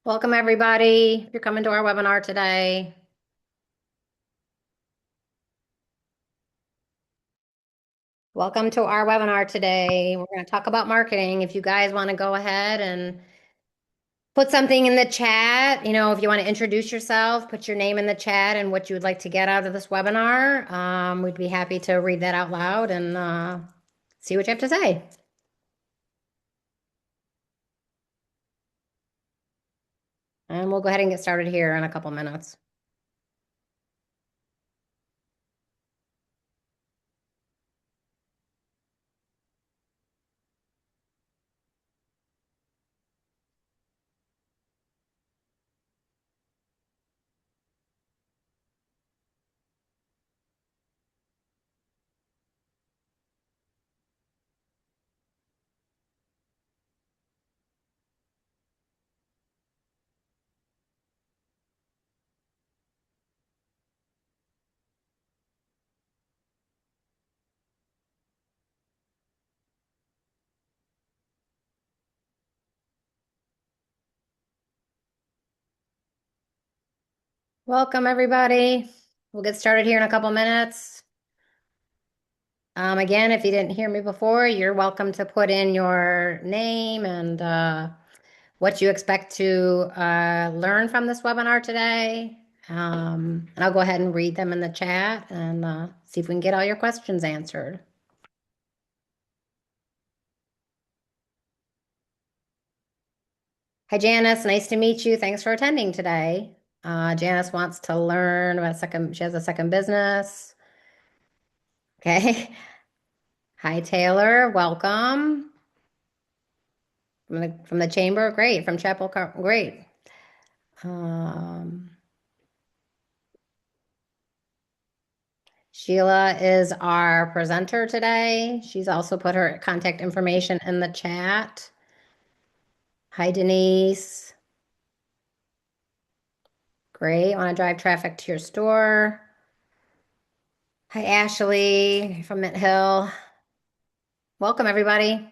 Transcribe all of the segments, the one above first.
Welcome, everybody. If you're coming to our webinar today. Welcome to our webinar today. We're going to talk about marketing. If you guys want to go ahead and put something in the chat, if you want to introduce yourself, put your name in the chat and what you would like to get out of this webinar. We'd be happy to read that out loud and see what you have to say. And we'll go ahead and get started here in a couple minutes. Welcome, everybody. We'll get started here in a couple minutes. Again, if you didn't hear me before, you're welcome to put in your name and what you expect to learn from this webinar today. And I'll go ahead and read them in the chat and see if we can get all your questions answered. Hi, Janice. Nice to meet you. Thanks for attending today. Janice wants to learn about she has a second business. Okay. Hi, Taylor. Welcome. From the chamber. Great. From Chapel. Great. Sheila is our presenter today. She's also put her contact information in the chat. Hi, Denise. Great. Want to drive traffic to your store. Hi, Ashley from Mint Hill. Welcome, everybody.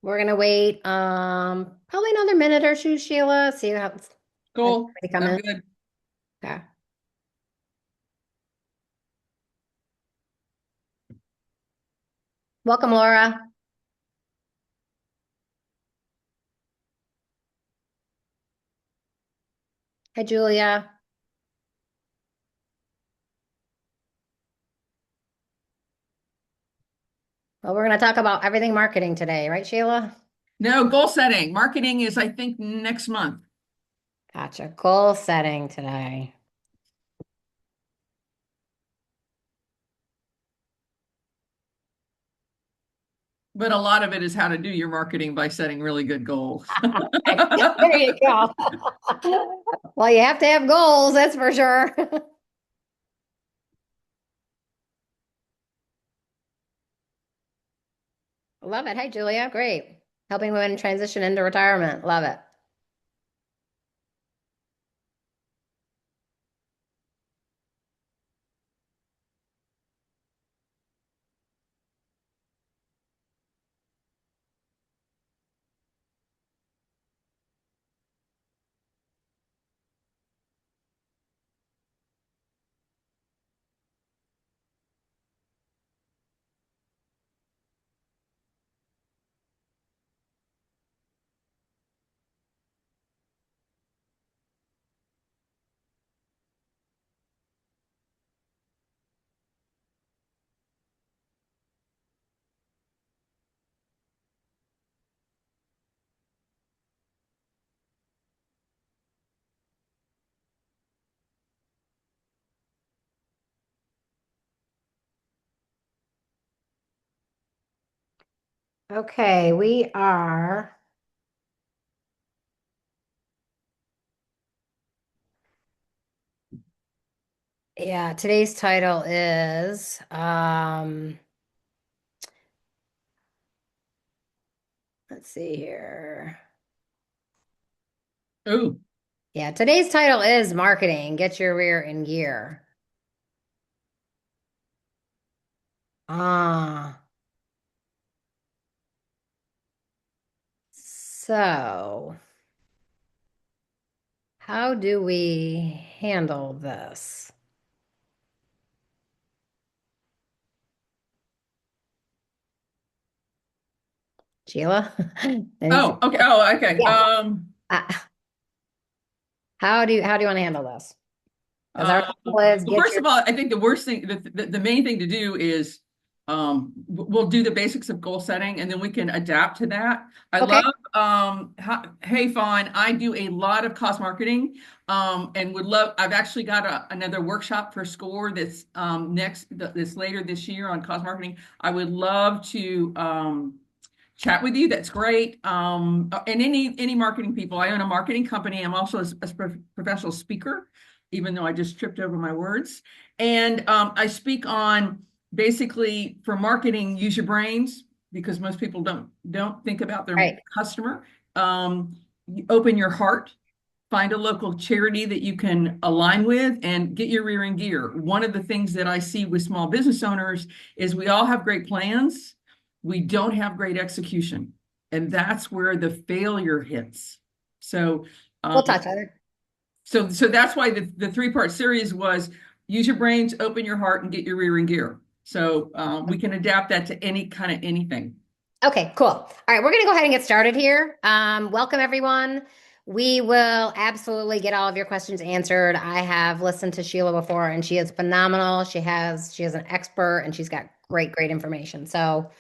We're going to wait probably another minute or two, Sheila. See how Cool. everybody come I'm in. good. Okay. Welcome, Laura. Hi, Julia. Well, we're going to talk about everything marketing today, right, Sheila? No, goal setting. Marketing is, I think, next month. Gotcha. Goal setting today. But a lot of it is how to do your marketing by setting really good goals. There you go. Well, you have to have goals, that's for sure. Love it. Hi, Julia. Great. Helping women transition into retirement. Love it. Okay, we are. Yeah, today's title is let's see here. Ooh. Yeah, today's title is marketing. Get your rear in gear. Ah, so how do we handle this? Sheila? And Oh, okay. Oh, okay. yeah. Uh, how do you want to handle this? Because our goal is Well, get first your of all, I think the worst thing, the main thing to do is we'll do the basics of goal setting and then we can adapt to that. I okay. love hey Fawn, I do a lot of cost marketing and would love I've actually got another workshop for SCORE that's this later this year on cost marketing. I would love to chat with you. That's great. And any marketing people. I own a marketing company. I'm also a professional speaker, even though I just tripped over my words. And I speak on basically for marketing, use your brains because most people don't think about their Right. customer. Open your heart. Find a local charity that you can align with and get your rear in gear. One of the things that I see with small business owners is we all have great plans, we don't have great execution. And that's where the failure hits. So, We'll um, touch on it. so that's why the three-part series was use your brains, open your heart, and get your rear in gear. So we can adapt that to any kind of anything. Okay, cool. All right, we're going to go ahead and get started here. Welcome, everyone. We will absolutely get all of your questions answered. I have listened to Sheila before, and she is phenomenal. She is an expert, and she's got great information. So,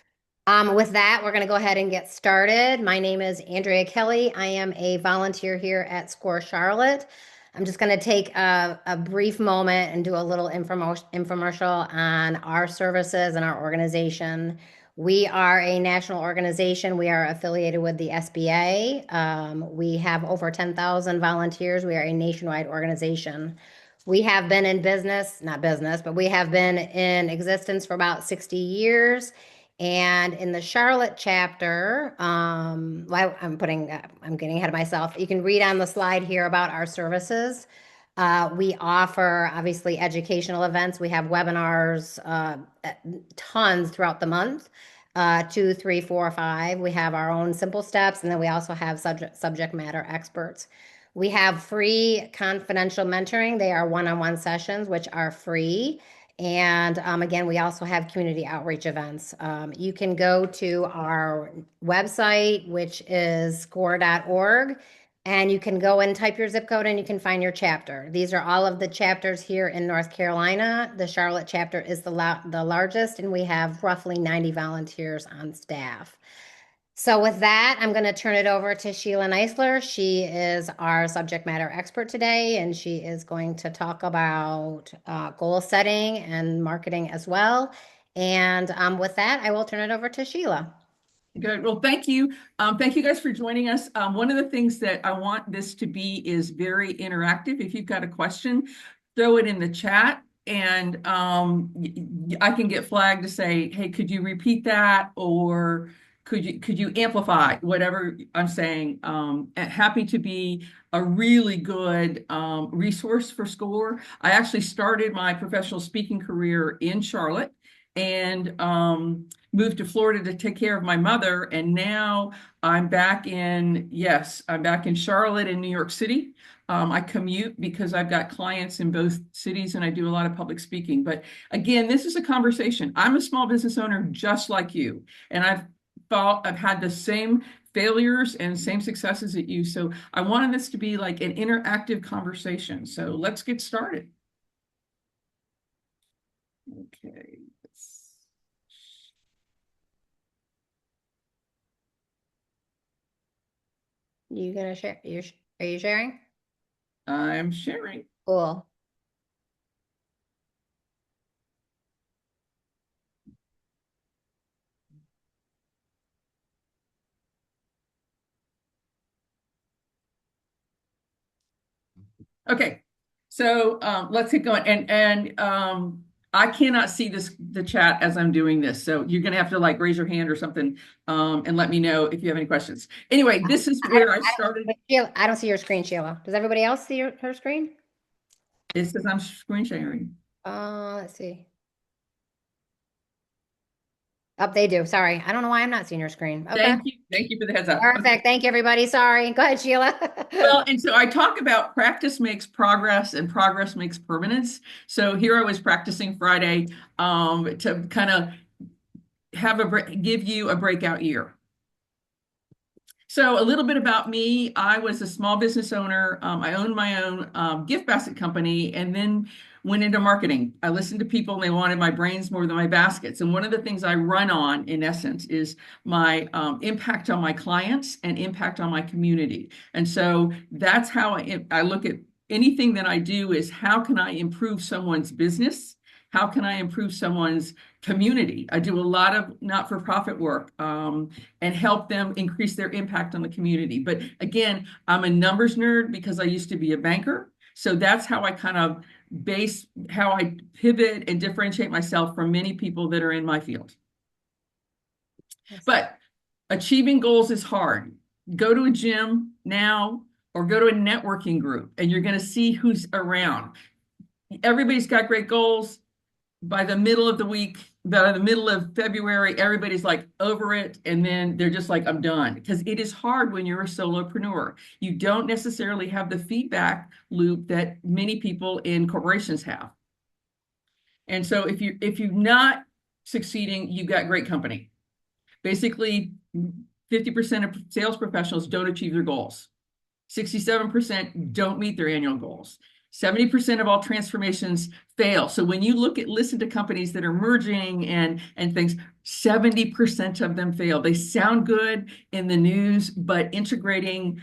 with that, we're going to go ahead and get started. My name is Andrea Kelly. I am a volunteer here at SCORE Charlotte. I'm just going to take a brief moment and do a little infomercial on our services and our organization. We are a national organization. We are affiliated with the SBA. We have over 10,000 volunteers. We are a nationwide organization. We have been in business, not business, but we have been in existence for about 60 years. And in the Charlotte chapter, well, I'm getting ahead of myself. You can read on the slide here about our services. We offer obviously educational events. We have webinars, tons throughout the month. 2, 3, 4, 5. We have our own simple steps, and then we also have subject matter experts. We have free confidential mentoring. They are one-on-one sessions, which are free. And again, we also have community outreach events. You can go to our website, which is score.org, and you can go and type your zip code and you can find your chapter. These are all of the chapters here in North Carolina. The Charlotte chapter is the largest, and we have roughly 90 volunteers on staff. So with that, I'm going to turn it over to Sheila Neisler. She is our subject matter expert today, and she is going to talk about goal setting and marketing as well. And with that, I will turn it over to Sheila. Good. Well, thank you. Thank you guys for joining us. One of the things that I want this to be is very interactive. If you've got a question, throw it in the chat and I can get flagged to say, hey, could you repeat that? Or could you amplify whatever I'm saying? Happy to be a really good resource for SCORE. I actually started my professional speaking career in Charlotte and moved to Florida to take care of my mother. And now I'm back in Charlotte and New York City. I commute because I've got clients in both cities and I do a lot of public speaking. But again, this is a conversation. I'm a small business owner just like you. And I've had the same failures and same successes at you. So I wanted this to be like an interactive conversation. So let's get started. Okay. You gonna share? Are you sharing? I'm sharing. Cool. Okay, so let's get going. And I cannot see the chat as I'm doing this. So you're going to have to like raise your hand or something and let me know if you have any questions. Anyway, this is where I started. I don't see your screen, Sheila. Does everybody else see her screen? It says I'm screen sharing. Let's see. Oh, they do. Sorry. I don't know why I'm not seeing your screen. Okay. Thank you. Thank you for the heads up. Perfect. Thank you, everybody. Sorry. Go ahead, Sheila. Well, and so I talk about practice makes progress and progress makes permanence. So here I was practicing Friday to kind of give you a breakout year. So a little bit about me. I was a small business owner. I owned my own gift basket company and then went into marketing. I listened to people and they wanted my brains more than my baskets. And one of the things I run on, in essence, is my impact on my clients and impact on my community. And so that's how I look at anything that I do is how can I improve someone's business? How can I improve someone's community? I do a lot of not-for-profit work and help them increase their impact on the community. But again, I'm a numbers nerd because I used to be a banker. So that's how I kind of how I pivot and differentiate myself from many people that are in my field. But achieving goals is hard. Go to a gym now or go to a networking group and you're going to see who's around. Everybody's got great goals. By the middle of the week, by the middle of February, everybody's like over it. And then they're just like, I'm done. Because it is hard when you're a solopreneur. You don't necessarily have the feedback loop that many people in corporations have. And so if you're not succeeding, you've got great company. Basically, 50% of sales professionals don't achieve their goals. 67% don't meet their annual goals. 70% of all transformations fail. So when you listen to companies that are merging and things, 70% of them fail. They sound good in the news, but integrating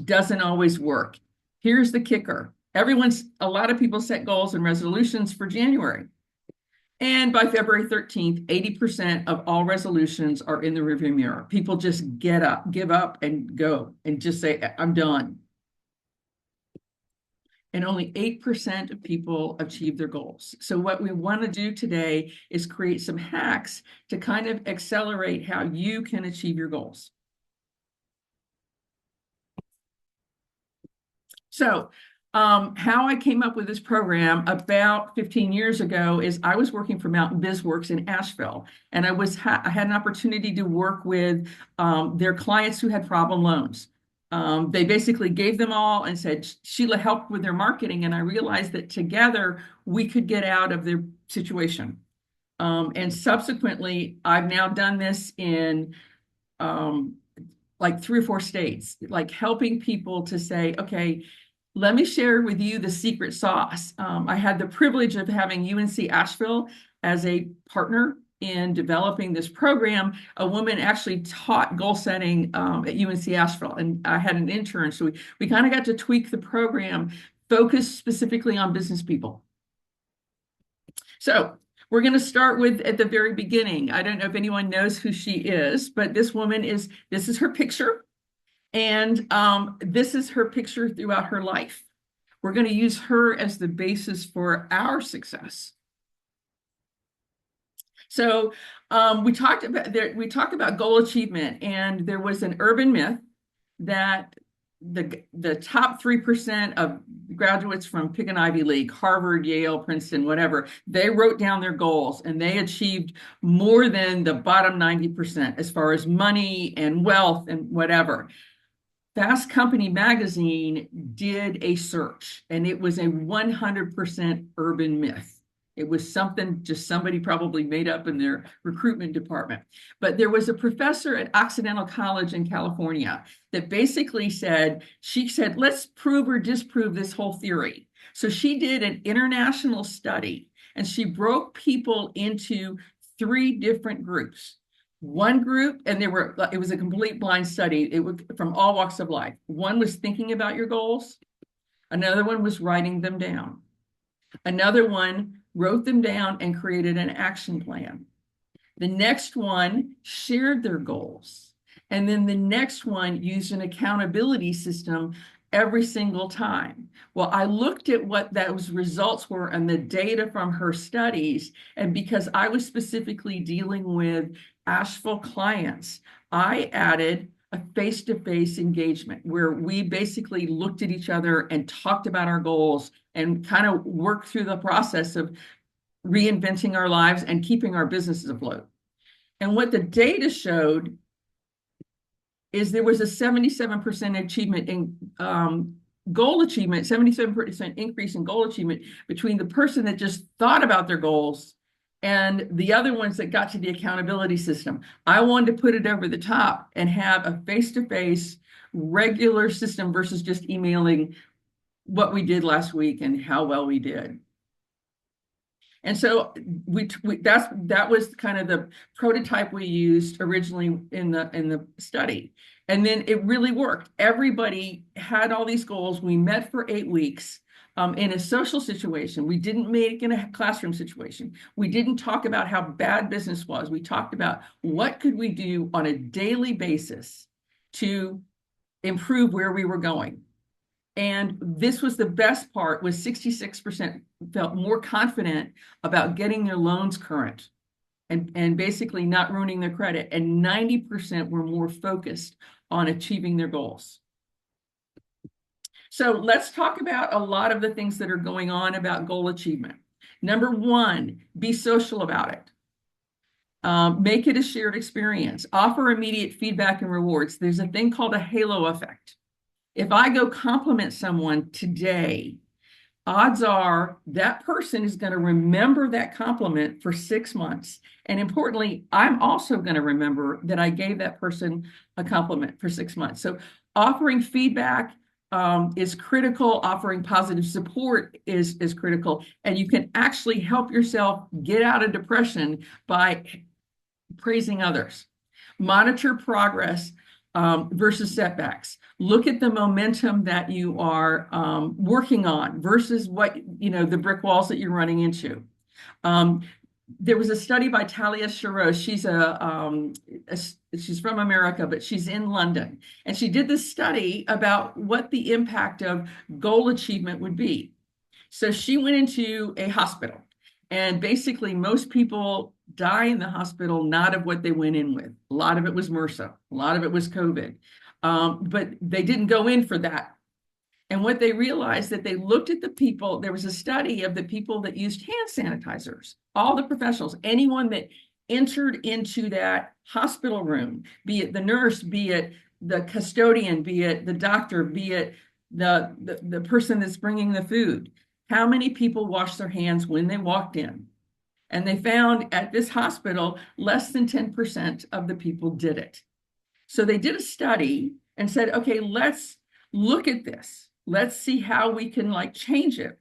doesn't always work. Here's the kicker. A lot of people set goals and resolutions for January. And by February 13th, 80% of all resolutions are in the rearview mirror. People just give up and go and just say, I'm done. And only 8% of people achieve their goals. So what we want to do today is create some hacks to kind of accelerate how you can achieve your goals. So how I came up with this program about 15 years ago is I was working for Mountain BizWorks in Asheville, and I had an opportunity to work with their clients who had problem loans. They basically gave them all and said, Sheila helped with their marketing. And I realized that together we could get out of their situation. And subsequently, I've now done this in like 3 or 4 states, like helping people to say, okay, let me share with you the secret sauce. I had the privilege of having UNC Asheville as a partner in developing this program. A woman actually taught goal setting at UNC Asheville, and I had an intern. So we kind of got to tweak the program, focus specifically on business people. So we're going to start with at the very beginning. I don't know if anyone knows who she is, but this is her picture. And this is her picture throughout her life. We're going to use her as the basis for our success. So we talked about goal achievement, and there was an urban myth that the top 3% of graduates from pick an Ivy League, Harvard, Yale, Princeton, whatever, they wrote down their goals and they achieved more than the bottom 90% as far as money and wealth and whatever. Fast Company magazine did a search, and it was a 100% urban myth. It was something just somebody probably made up in their recruitment department. But there was a professor at Occidental College in California that basically said, let's prove or disprove this whole theory. So she did an international study, and she broke people into 3 different groups. One group, and it was a complete blind study. It was from all walks of life. One was thinking about your goals. Another one was writing them down. Another one wrote them down and created an action plan. The next one shared their goals. And then the next one used an accountability system every single time. Well, I looked at what those results were and the data from her studies. And because I was specifically dealing with Asheville clients, I added a face-to-face engagement where we basically looked at each other and talked about our goals and kind of worked through the process of reinventing our lives and keeping our businesses afloat. And what the data showed is there was a 77% achievement in goal achievement, 77% increase in goal achievement between the person that just thought about their goals and the other ones that got to the accountability system. I wanted to put it over the top and have a face-to-face regular system versus just emailing what we did last week and how well we did. And so that was kind of the prototype we used originally in the study. And then it really worked. Everybody had all these goals. We met for 8 weeks in a social situation. We didn't make it in a classroom situation. We didn't talk about how bad business was. We talked about what could we do on a daily basis to improve where we were going. And this was the best part, was 66% felt more confident about getting their loans current and basically not ruining their credit. And 90% were more focused on achieving their goals. So let's talk about a lot of the things that are going on about goal achievement. Number one, be social about it. Make it a shared experience. Offer immediate feedback and rewards. There's a thing called a halo effect. If I go compliment someone today, odds are that person is going to remember that compliment for 6 months. And importantly, I'm also going to remember that I gave that person a compliment for 6 months. So offering feedback is critical. Offering positive support is critical. And you can actually help yourself get out of depression by praising others. Monitor progress versus setbacks. Look at the momentum that you are working on versus what, the brick walls that you're running into. There was a study by Talia Shiro. She's she's from America, but she's in London. And she did this study about what the impact of goal achievement would be. So she went into a hospital, and basically most people die in the hospital not of what they went in with. A lot of it was MRSA, a lot of it was COVID, but they didn't go in for that. And what they realized, that they looked at the people, there was a study of the people that used hand sanitizers, all the professionals, anyone that entered into that hospital room, be it the nurse, be it the custodian, be it the doctor, be it the person that's bringing the food. How many people washed their hands when they walked in? And they found at this hospital, less than 10% of the people did it. So they did a study and said, okay, let's look at this. Let's see how we can change it.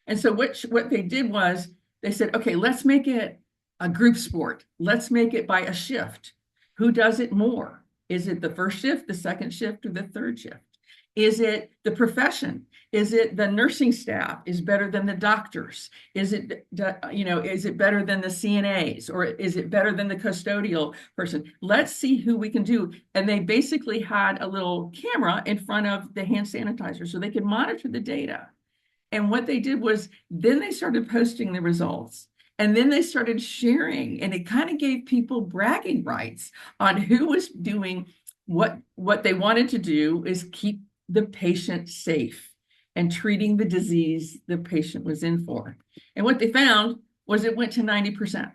And so what they did was they said, okay, let's make it a group sport. Let's make it by a shift. Who does it more? Is it the first shift, the second shift, or the third shift? Is it the profession? Is it the nursing staff is better than the doctors? Is it, is it better than the CNAs? Or is it better than the custodial person? Let's see who we can do. And they basically had a little camera in front of the hand sanitizer so they could monitor the data. And what they did was then they started posting the results. And then they started sharing, and it kind of gave people bragging rights on who was doing what they wanted to do, is keep the patient safe and treating the disease the patient was in for. And what they found was it went to 90%.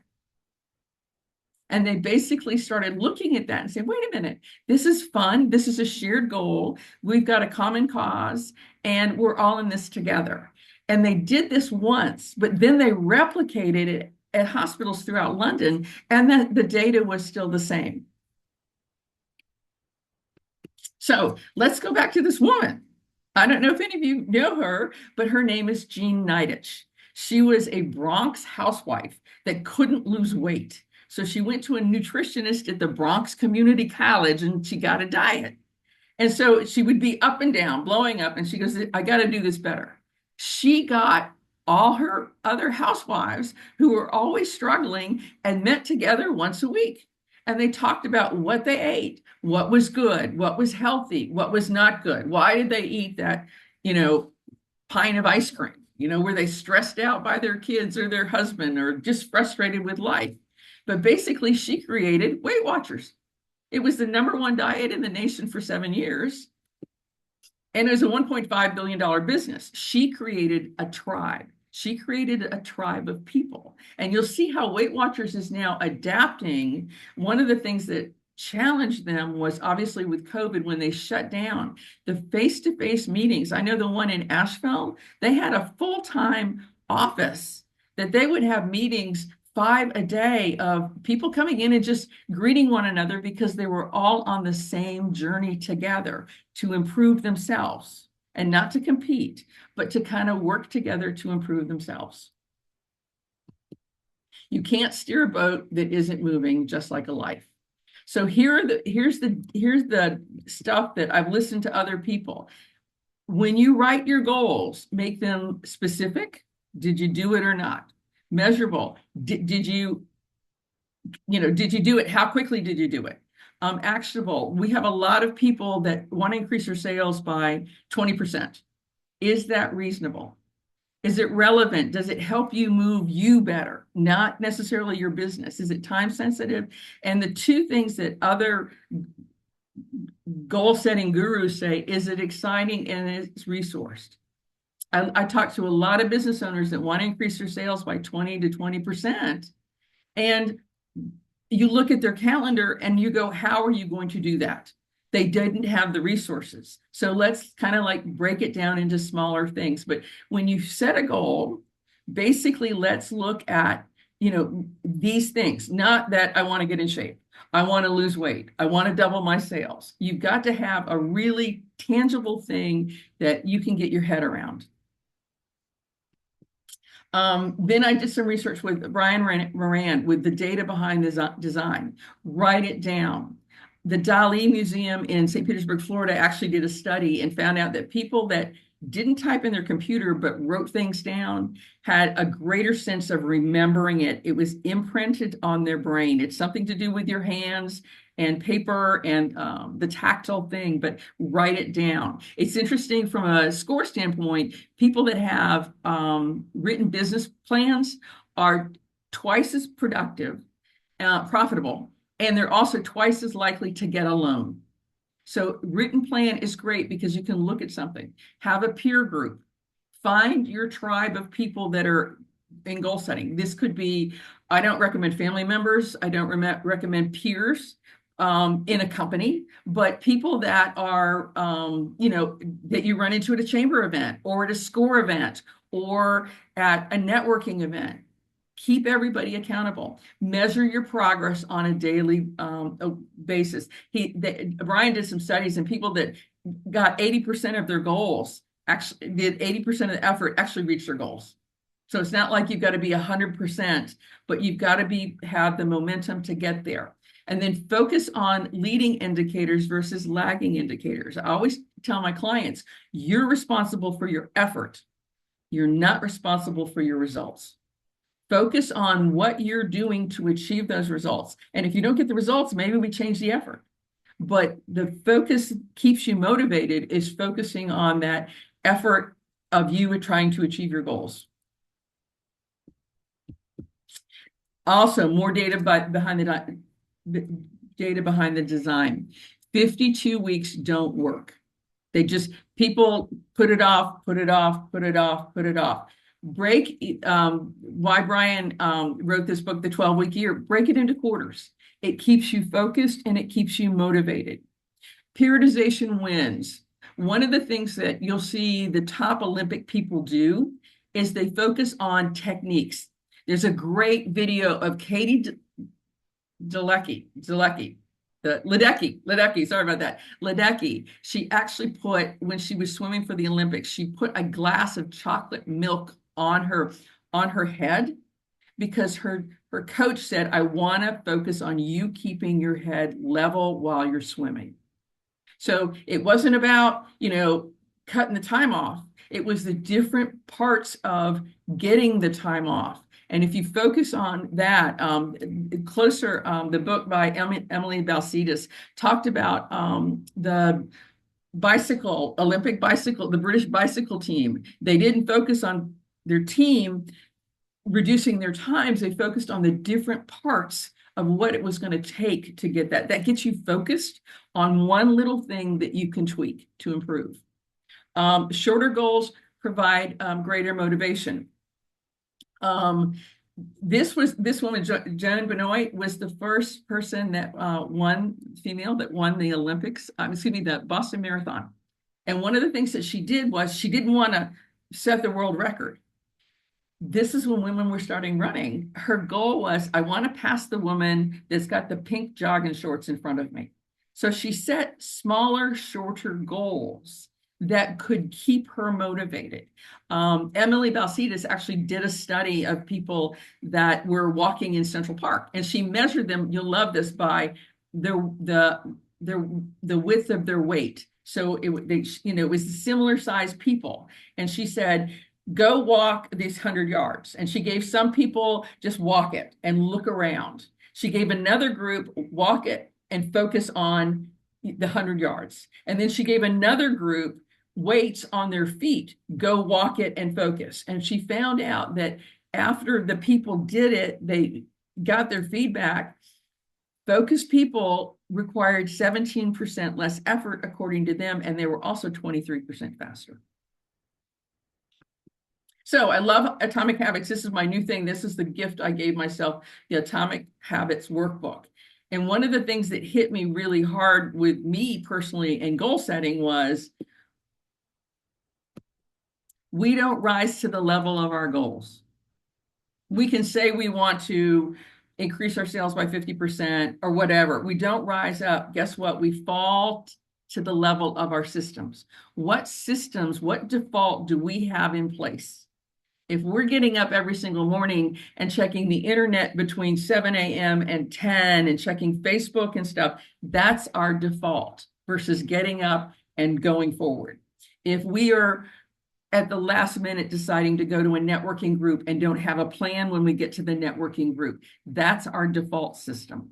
And they basically started looking at that and saying, wait a minute, this is fun. This is a shared goal. We've got a common cause, and we're all in this together. And they did this once, but then they replicated it at hospitals throughout London, and then the data was still the same. So let's go back to this woman. I don't know if any of you know her, but her name is Jean Nidetch. She was a Bronx housewife that couldn't lose weight. So she went to a nutritionist at the Bronx Community College, and she got a diet. And so she would be up and down, blowing up, and she goes, I got to do this better. She got all her other housewives who were always struggling and met together once a week. and they talked about what they ate, what was good, what was healthy, what was not good. Why did they eat that, pint of ice cream? Were they stressed out by their kids or their husband or just frustrated with life? But basically, she created Weight Watchers. It was the #1 diet in the nation for 7 years. And it was a $1.5 billion business. She created a tribe. She created a tribe of people. And you'll see how Weight Watchers is now adapting. One of the things that challenged them was obviously with COVID when they shut down the face-to-face meetings. I know the one in Asheville, they had a full-time office that they would have meetings 5 a day of people coming in and just greeting one another because they were all on the same journey together to improve themselves and not to compete, but to kind of work together to improve themselves. You can't steer a boat that isn't moving, just like a life. So here's the stuff that I've listened to other people. When you write your goals, make them specific. Did you do it or not? Measurable. Did you do it? How quickly did you do it? Actionable. We have a lot of people that want to increase their sales by 20%. Is that reasonable? Is it relevant? Does it help you move you better? Not necessarily your business. Is it time sensitive? And the two things that other goal setting gurus say, is it exciting and it's resourced? I talk to a lot of business owners that want to increase their sales by 20 to 20%. And you look at their calendar and you go, how are you going to do that? They didn't have the resources. So let's kind of like break it down into smaller things. But when you set a goal, basically let's look at, these things, not that I want to get in shape. I want to lose weight. I want to double my sales. You've got to have a really tangible thing that you can get your head around. Then I did some research with Brian Moran with the data behind the design. Write it down. The Dali Museum in St. Petersburg, Florida actually did a study and found out that people that didn't type in their computer but wrote things down had a greater sense of remembering it. It was imprinted on their brain. It's something to do with your hands and paper and the tactile thing, but write it down. It's interesting from a score standpoint, people that have written business plans are twice as productive, profitable, and they're also twice as likely to get a loan. So written plan is great because you can look at something, have a peer group, find your tribe of people that are in goal setting. This could be, I don't recommend family members. I don't recommend peers in a company, but people that are, that you run into at a chamber event or at a SCORE event or at a networking event. Keep everybody accountable. Measure your progress on a daily basis. Brian did some studies, and people that got 80% of their goals, actually did 80% of the effort, actually reached their goals. So it's not like you've got to be 100%, but you've got to have the momentum to get there. And then focus on leading indicators versus lagging indicators. I always tell my clients, you're responsible for your effort. You're not responsible for your results. Focus on what you're doing to achieve those results. And if you don't get the results, maybe we change the effort. But the focus keeps you motivated is focusing on that effort of you trying to achieve your goals. Also, more data behind the data behind the design. 52 weeks don't work. People put it off, put it off, put it off, put it off. Why Brian wrote this book, The 12-Week Year, break it into quarters. It keeps you focused and it keeps you motivated. Periodization wins. One of the things that you'll see the top Olympic people do is they focus on techniques. There's a great video of Katie Ledecky, sorry about that. Ledecky, she actually put, when she was swimming for the Olympics, she put a glass of chocolate milk on her head because her coach said, I want to focus on you keeping your head level while you're swimming. So it wasn't about, cutting the time off. It was the different parts of getting the time off. And if you focus on that, closer, the book by Emily Balcetis talked about the Olympic bicycle, the British bicycle team. They didn't focus on their team reducing their times. They focused on the different parts of what it was going to take to get that. That gets you focused on one little thing that you can tweak to improve. Shorter goals provide greater motivation. This woman, Joan Benoit, was the first person that female that won the Olympics, the Boston Marathon. And one of the things that she did was she didn't want to set the world record. This is when women were starting running. Her goal was, I want to pass the woman that's got the pink jogging shorts in front of me. So she set smaller, shorter goals that could keep her motivated. Emily Balcetis actually did a study of people that were walking in Central Park, and she measured them, you'll love this, by the width of their weight. So it was similar sized people. And she said, go walk these 100 yards. And she gave some people just walk it and look around. She gave another group walk it and focus on the 100 yards. And then she gave another group weights on their feet, go walk it and focus. And she found out that after the people did it, they got their feedback. Focused people required 17% less effort, according to them, and they were also 23% faster. So I love Atomic Habits. This is my new thing. This is the gift I gave myself, the Atomic Habits workbook. And one of the things that hit me really hard with me personally in goal setting was we don't rise to the level of our goals. We can say we want to increase our sales by 50% or whatever. We don't rise up. Guess what? We fall to the level of our systems. What systems, what default do we have in place? If we're getting up every single morning and checking the internet between 7 a.m. and 10 and checking Facebook and stuff, that's our default versus getting up and going forward. If we are at the last minute deciding to go to a networking group and don't have a plan when we get to the networking group, that's our default system.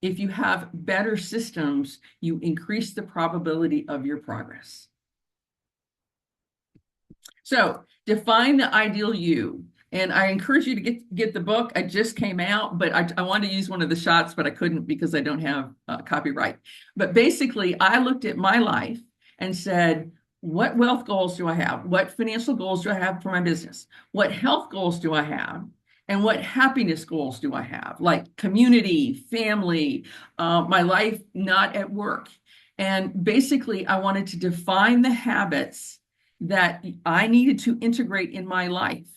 If you have better systems, you increase the probability of your progress. So define the ideal you. And I encourage you to get the book. I just came out, but I wanted to use one of the shots, but I couldn't because I don't have copyright. But basically, I looked at my life and said, what wealth goals do I have? What financial goals do I have for my business? What health goals do I have? And what happiness goals do I have? Like community, family, my life not at work. And basically, I wanted to define the habits that I needed to integrate in my life.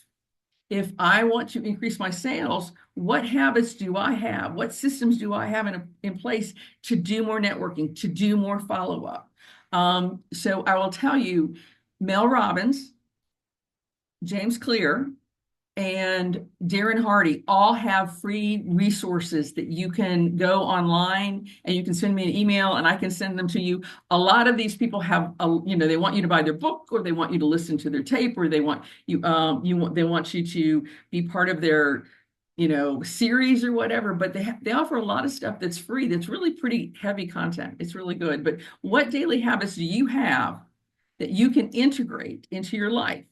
If I want to increase my sales, what habits do I have? What systems do I have in place to do more networking, to do more follow-up? So I will tell you, Mel Robbins, James Clear, and Darren Hardy all have free resources that you can go online and you can send me an email and I can send them to you. A lot of these people have, they want you to buy their book, or they want you to listen to their tape, or they want you, they want you to be part of their, series or whatever. But they offer a lot of stuff that's free. That's really pretty heavy content. It's really good. But what daily habits do you have that you can integrate into your life?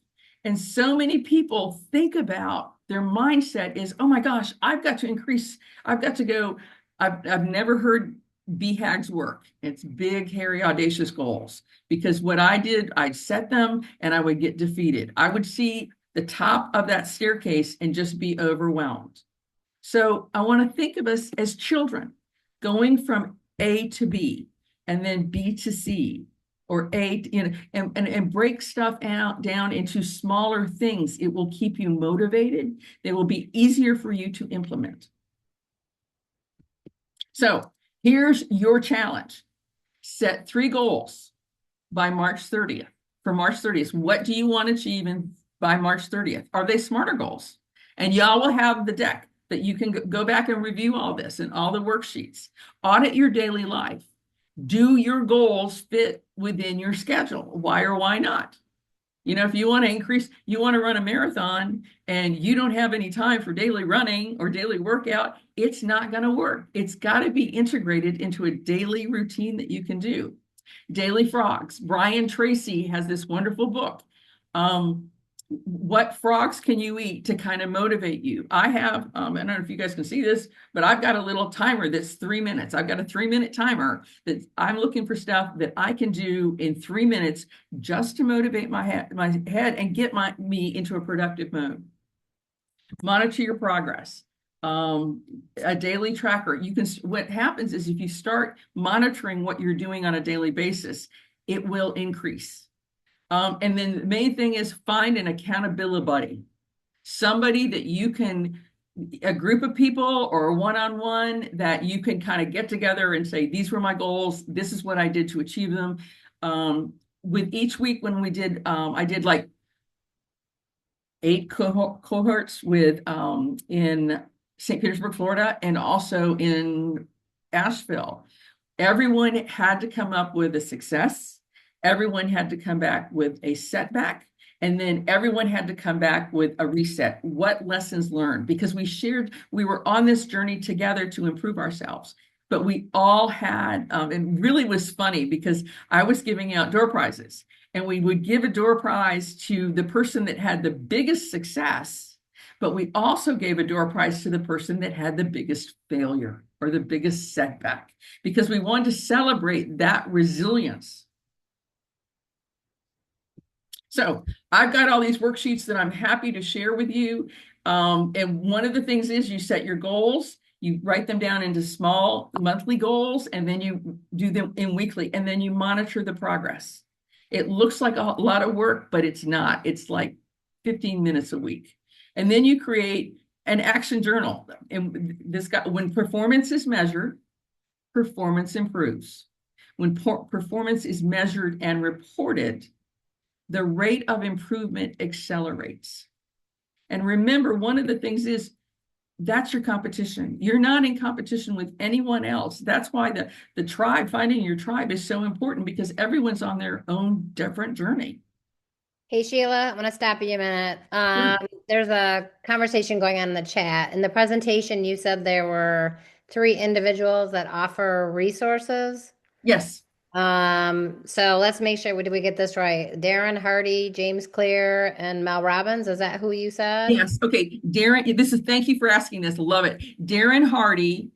And so many people think about their mindset is, oh my gosh, I've got to increase, I've got to go. I've never heard BHAGs work. It's big, hairy, audacious goals. Because what I did, I'd set them and I would get defeated. I would see the top of that staircase and just be overwhelmed. So I want to think of us as children going from A to B and then B to C. Or and break stuff down into smaller things. It will keep you motivated. They will be easier for you to implement. So here's your challenge. Set 3 goals by March 30th. For March 30th, what do you want to achieve by March 30th? Are they smarter goals? And y'all will have the deck that you can go back and review all this and all the worksheets. Audit your daily life. Do your goals fit within your schedule? Why or why not? If you want to you want to run a marathon and you don't have any time for daily running or daily workout, it's not going to work. It's got to be integrated into a daily routine that you can do. Daily Frogs. Brian Tracy has this wonderful book. What frogs can you eat to kind of motivate you? I have, I don't know if you guys can see this, but I've got a little timer that's 3 minutes. I've got a 3-minute timer that I'm looking for stuff that I can do in 3 minutes just to motivate my head and get me into a productive mode. Monitor your progress. A daily tracker. What happens is if you start monitoring what you're doing on a daily basis, it will increase. And then the main thing is find an accountability buddy, somebody that you can, a group of people or one-on-one that you can kind of get together and say, these were my goals. This is what I did to achieve them. With each week when we did, I did like 8 cohorts with in St. Petersburg, Florida, and also in Asheville. Everyone had to come up with a success. Everyone had to come back with a setback, and then everyone had to come back with a reset. What lessons learned? Because we were on this journey together to improve ourselves. But we all had, it really was funny because I was giving out door prizes, and we would give a door prize to the person that had the biggest success, but we also gave a door prize to the person that had the biggest failure or the biggest setback, because we wanted to celebrate that resilience. So I've got all these worksheets that I'm happy to share with you. And one of the things is you set your goals, you write them down into small monthly goals, and then you do them in weekly, and then you monitor the progress. It looks like a lot of work, but it's not. It's like 15 minutes a week. And then you create an action journal. And when performance is measured, performance improves. When performance is measured and reported, the rate of improvement accelerates. And remember, one of the things is that's your competition. You're not in competition with anyone else. That's why the tribe, finding your tribe is so important, because everyone's on their own different journey. Hey Sheila, I'm gonna stop you a minute. Sure. There's a conversation going on in the chat. In the presentation, you said there were 3 individuals that offer resources. Yes. So let's make sure we get this right. Darren Hardy, James Clear, and Mel Robbins. Is that who you said? Yes. Okay. Darren, thank you for asking this. Love it. Darren Hardy,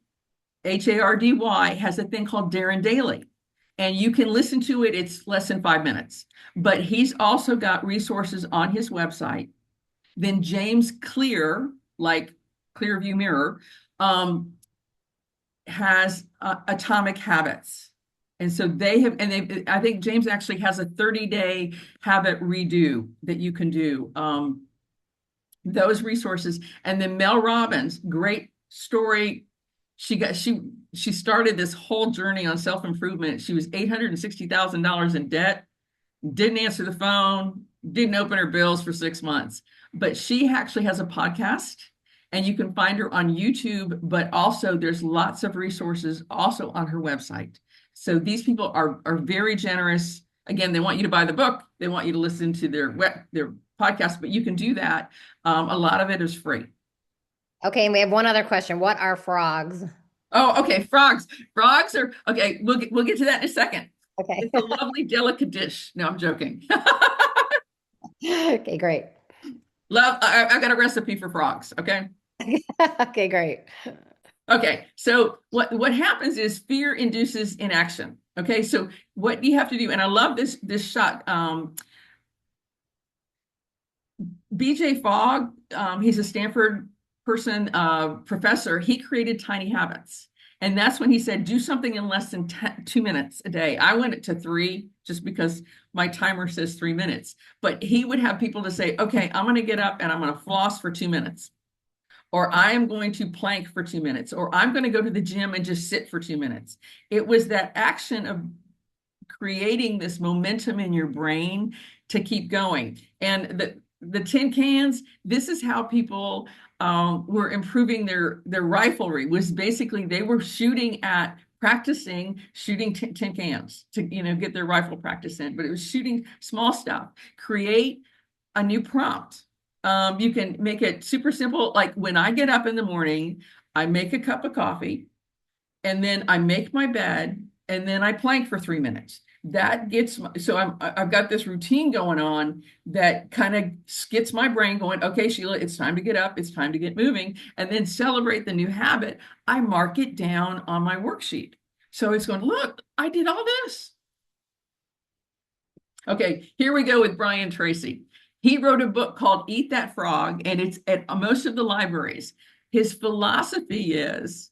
Hardy, has a thing called Darren Daily. And you can listen to it. It's less than 5 minutes. But he's also got resources on his website. Then James Clear, like Clearview Mirror, has Atomic Habits. And so I think James actually has a 30-day habit redo that you can do. Those resources. And then Mel Robbins, great story. She started this whole journey on self-improvement. She was $860,000 in debt, didn't answer the phone, didn't open her bills for 6 months. But she actually has a podcast, and you can find her on YouTube, but also there's lots of resources also on her website. So these people are very generous. Again, they want you to buy the book. They want you to listen to their podcast, but you can do that. A lot of it is free. Okay, and we have one other question. What are frogs? Oh, okay. Frogs. Frogs are okay. We'll get to that in a second. Okay. It's a lovely, delicate dish. No, I'm joking. Okay, great. I got a recipe for frogs. Okay. Okay, great. Okay. So what happens is fear induces inaction. Okay. So what you have to do, and I love this shot. BJ Fogg, he's a Stanford professor. He created Tiny Habits. And that's when he said, do something in less than 2 minutes a day. I went to 3 just because my timer says 3 minutes. But he would have people to say, okay, I'm going to get up and I'm going to floss for 2 minutes. Or I am going to plank for 2 minutes. Or I'm going to go to the gym and just sit for 2 minutes. It was that action of creating this momentum in your brain to keep going. And the tin cans, this is how people were improving their riflery, was basically they were shooting at practicing shooting tin cans to, get their rifle practice in, but it was shooting small stuff. Create a new prompt. You can make it super simple. Like when I get up in the morning, I make a cup of coffee and then I make my bed and then I plank for 3 minutes. That gets I've got this routine going on that kind of gets my brain going, okay, Sheila, it's time to get up, it's time to get moving, and then celebrate the new habit. I mark it down on my worksheet. So it's going, look, I did all this. Okay, here we go with Brian Tracy. He wrote a book called Eat That Frog, and it's at most of the libraries. His philosophy is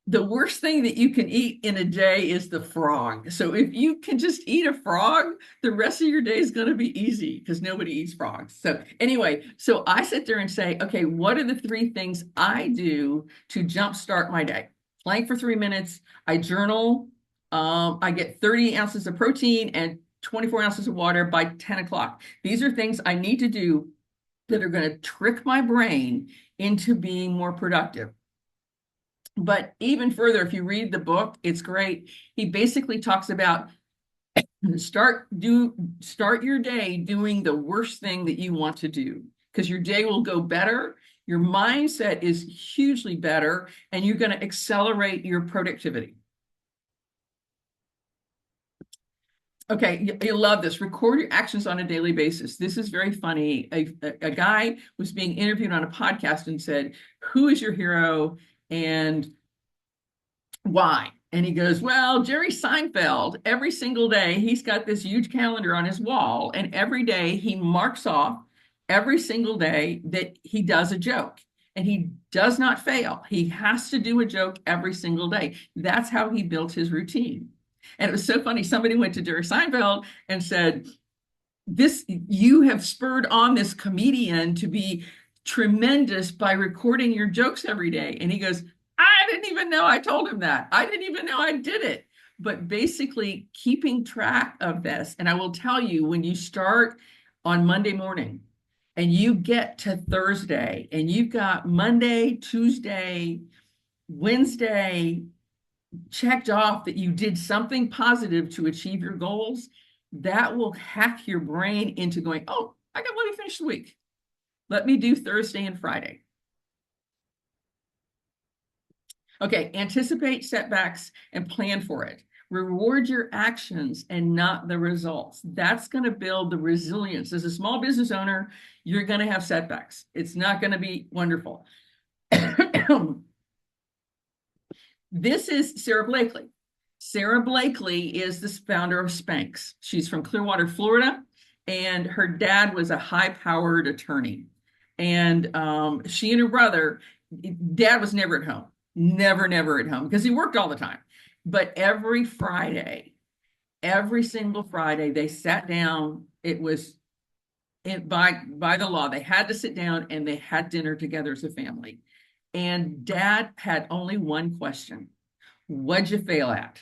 the worst thing that you can eat in a day is the frog. So if you can just eat a frog, the rest of your day is going to be easy because nobody eats frogs. So anyway, so I sit there and say, okay, what are the 3 things I do to jumpstart my day? Plank for 3 minutes. I journal. I get 30 ounces of protein and 24 ounces of water by 10 o'clock. These are things I need to do that are going to trick my brain into being more productive. But even further, if you read the book, it's great. He basically talks about start your day doing the worst thing that you want to do, because your day will go better. Your mindset is hugely better, and you're going to accelerate your productivity. Okay, you'll love this. Record your actions on a daily basis. This is very funny. A guy was being interviewed on a podcast and said, who is your hero and why? And he goes, well, Jerry Seinfeld, every single day, he's got this huge calendar on his wall, and every day he marks off every single day that he does a joke. And he does not fail. He has to do a joke every single day. That's how he built his routine. And it was so funny. Somebody went to Jerry Seinfeld and said, you have spurred on this comedian to be tremendous by recording your jokes every day. And he goes, I didn't even know I told him that. I didn't even know I did it. But basically keeping track of this. And I will tell you, when you start on Monday morning and you get to Thursday and you've got Monday, Tuesday, Wednesday checked off that you did something positive to achieve your goals, that will hack your brain into going, oh, let me finish the week. Let me do Thursday and Friday. Okay, anticipate setbacks and plan for it. Reward your actions and not the results. That's going to build the resilience. As a small business owner, you're going to have setbacks. It's not going to be wonderful. This is Sara Blakely. Sara Blakely is the founder of Spanx. She's from Clearwater, Florida, and her dad was a high-powered attorney. And she and her brother, dad was never at home, never at home, because he worked all the time. But every single Friday, they sat down. It was by the law. They had to sit down and they had dinner together as a family. And dad had only one question. What'd you fail at?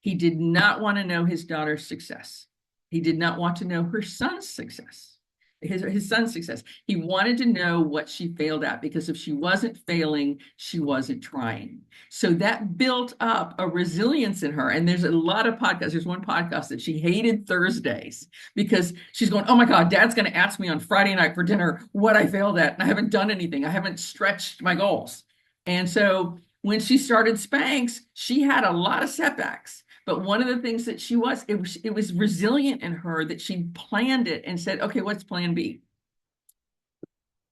He did not want to know his daughter's success. He did not want to know her son's success, his son's success. He wanted to know what she failed at, because if she wasn't failing, she wasn't trying. So that built up a resilience in her. And there's a lot of podcasts. There's one podcast that she hated Thursdays because she's going, oh my God, dad's going to ask me on Friday night for dinner what I failed at. And I haven't done anything. I haven't stretched my goals. And so when she started Spanx, she had a lot of setbacks. But one of the things that it was resilient in her that she planned it and said, okay, what's plan B?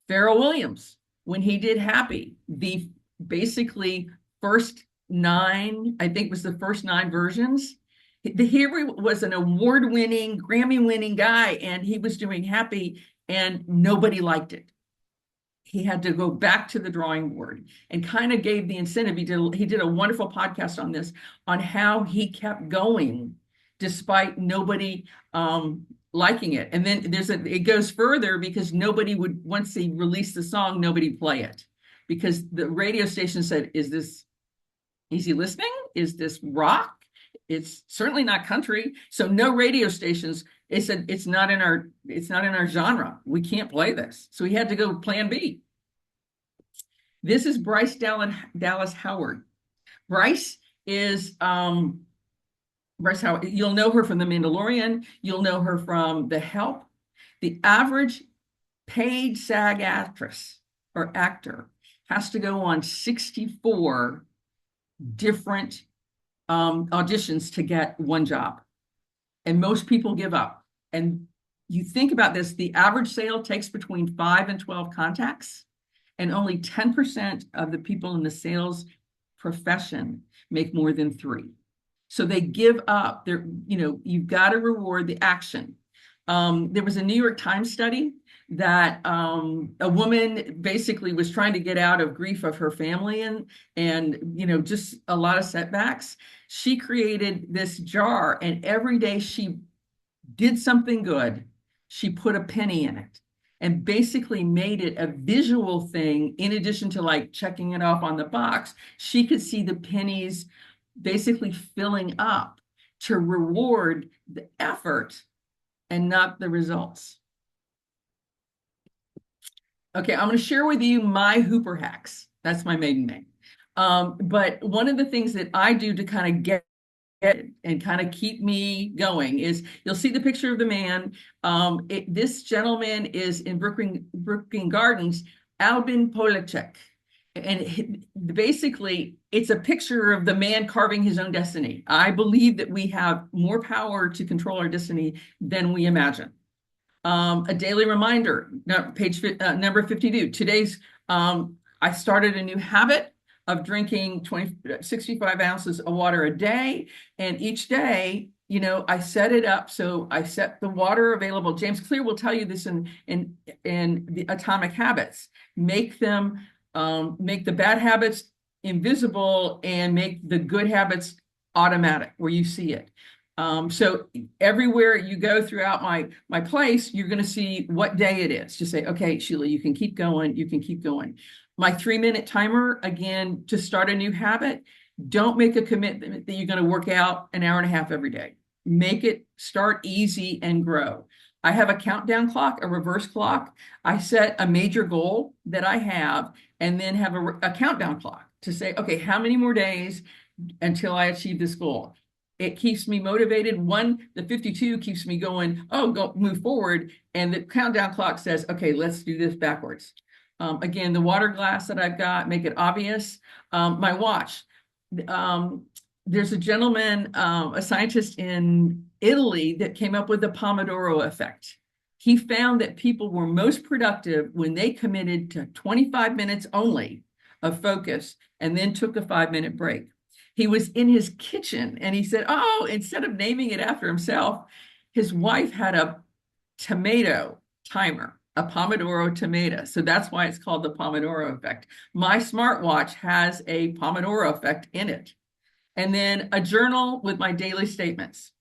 Pharrell Williams, when he did Happy, the basically first 9, I think was the first 9 versions. He was an award-winning, Grammy-winning guy, and he was doing Happy, and nobody liked it. He had to go back to the drawing board and kind of gave the incentive. He did a wonderful podcast on this, on how he kept going despite nobody liking it. And then it goes further, because nobody would, once he released the song, nobody play it, because the radio station said, is this easy listening? Is this rock? It's certainly not country. So no radio stations. They said it's not in our genre. We can't play this. So he had to go plan B. This is Bryce Dallas Howard. Bryce is Bryce Howard. You'll know her from The Mandalorian. You'll know her from The Help. The average paid SAG actress or actor has to go on 64 different auditions to get one job. And most people give up. And you think about this, the average sale takes between 5 and 12 contacts, and only 10% of the people in the sales profession make more than 3. So they give up. They're, you've got to reward the action. There was a New York Times study that a woman basically was trying to get out of grief of her family and just a lot of setbacks. She created this jar, and every day she did something good, she put a penny in it and basically made it a visual thing. In addition to like checking it off on the box, she could see the pennies basically filling up to reward the effort and not the results. Okay, I'm going to share with you my Hooper hacks. That's my maiden name. But one of the things that I do to kind of get and kind of keep me going is, you'll see the picture of the man. This gentleman is in Brooklyn Gardens, Albin Polacek. And basically, it's a picture of the man carving his own destiny. I believe that we have more power to control our destiny than we imagine. A daily reminder, number 52. Today's, I started a new habit of drinking 65 ounces of water a day. And each day, I set it up. So I set the water available. James Clear will tell you this in the Atomic Habits. Make the bad habits invisible and make the good habits automatic where you see it. So everywhere you go throughout my place, you're going to see what day it is. Just say, okay, Sheila, you can keep going. You can keep going. My 3-minute timer, again, to start a new habit. Don't make a commitment that you're going to work out an hour and a half every day. Make it start easy and grow. I have a countdown clock, a reverse clock. I set a major goal that I have and then have a countdown clock to say, okay, how many more days until I achieve this goal? It keeps me motivated. The 52 keeps me going, move forward. And the countdown clock says, okay, let's do this backwards. Again, the water glass that I've got, make it obvious. My watch. There's a gentleman, a scientist in Italy, that came up with the Pomodoro effect. He found that people were most productive when they committed to 25 minutes only of focus and then took a 5-minute break. He was in his kitchen and he said, instead of naming it after himself, his wife had a tomato timer, a Pomodoro tomato. So that's why it's called the Pomodoro effect. My smartwatch has a Pomodoro effect in it. And then a journal with my daily statements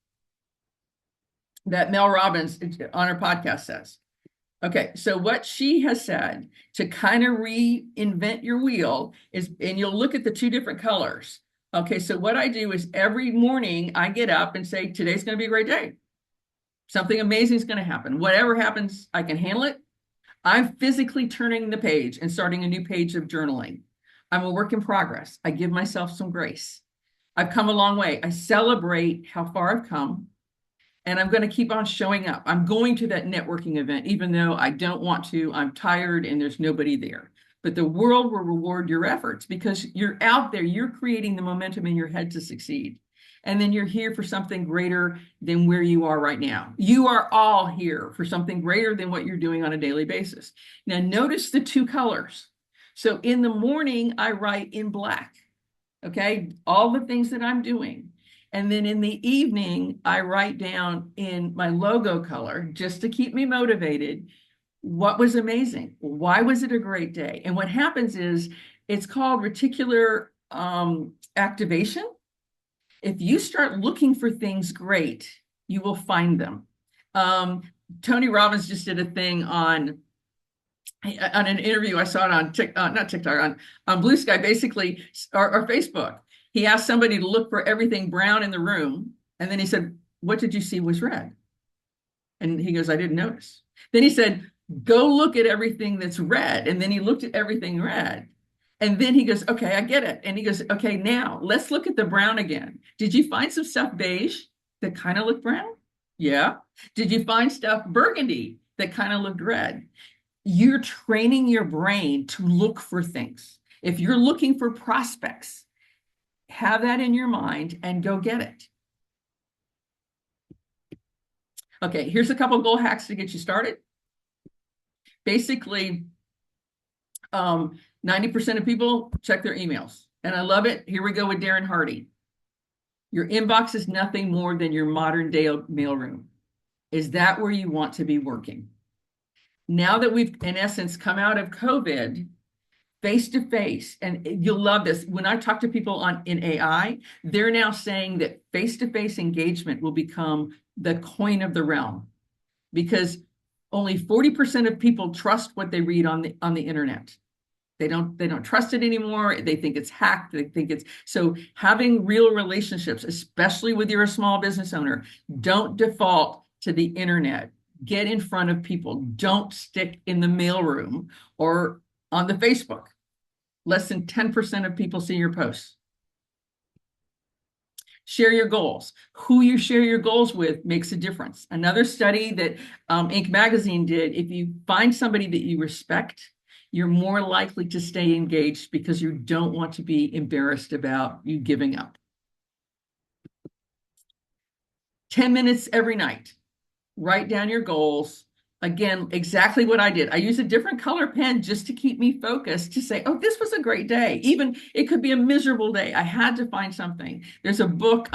that Mel Robbins on her podcast says. Okay, so what she has said to kind of reinvent your wheel is, and you'll look at the 2 different colors. Okay, so what I do is every morning I get up and say, today's going to be a great day. Something amazing is going to happen. Whatever happens, I can handle it. I'm physically turning the page and starting a new page of journaling. I'm a work in progress. I give myself some grace. I've come a long way. I celebrate how far I've come, and I'm going to keep on showing up. I'm going to that networking event, even though I don't want to. I'm tired and there's nobody there. But the world will reward your efforts because you're out there. You're creating the momentum in your head to succeed. And then you're here for something greater than where you are right now. You are all here for something greater than what you're doing on a daily basis. Now, notice the 2 colors. So in the morning, I write in black, okay, all the things that I'm doing. And then in the evening, I write down in my logo color, just to keep me motivated, what was amazing? Why was it a great day? And what happens is, it's called reticular activation. If you start looking for things great, you will find them. Tony Robbins just did a thing on an interview. I saw it on not TikTok, on Blue Sky, basically, or Facebook. He asked somebody to look for everything brown in the room. And then he said, what did you see was red? And he goes, I didn't notice. Then he said, go look at everything that's red. And then he looked at everything red. And then he goes, okay, I get it. And he goes, okay, now let's look at the brown again. Did you find some stuff beige that kind of looked brown? Yeah. Did you find stuff burgundy that kind of looked red? You're training your brain to look for things. If you're looking for prospects, have that in your mind and go get it. Okay, here's a couple goal hacks to get you started. Basically, 90% of people check their emails. And I love it. Here we go with Darren Hardy. Your inbox is nothing more than your modern day mailroom. Is that where you want to be working? Now that we've, in essence, come out of COVID, face to face, and you'll love this. When I talk to people in AI, they're now saying that face to face engagement will become the coin of the realm, because only 40% of people trust what they read on the internet. They don't trust it anymore. They think it's hacked. They think it's so. Having real relationships, especially with you're a small business owner, don't default to the internet. Get in front of people. Don't stick in the mailroom or on the Facebook. Less than 10% of people see your posts. Share your goals. Who you share your goals with makes a difference. Another study that Inc. magazine did, if you find somebody that you respect, you're more likely to stay engaged because you don't want to be embarrassed about you giving up. 10 minutes every night. Write down your goals. Again, exactly what I did. I use a different color pen just to keep me focused, to say, oh, this was a great day. Even it could be a miserable day. I had to find something. There's a book,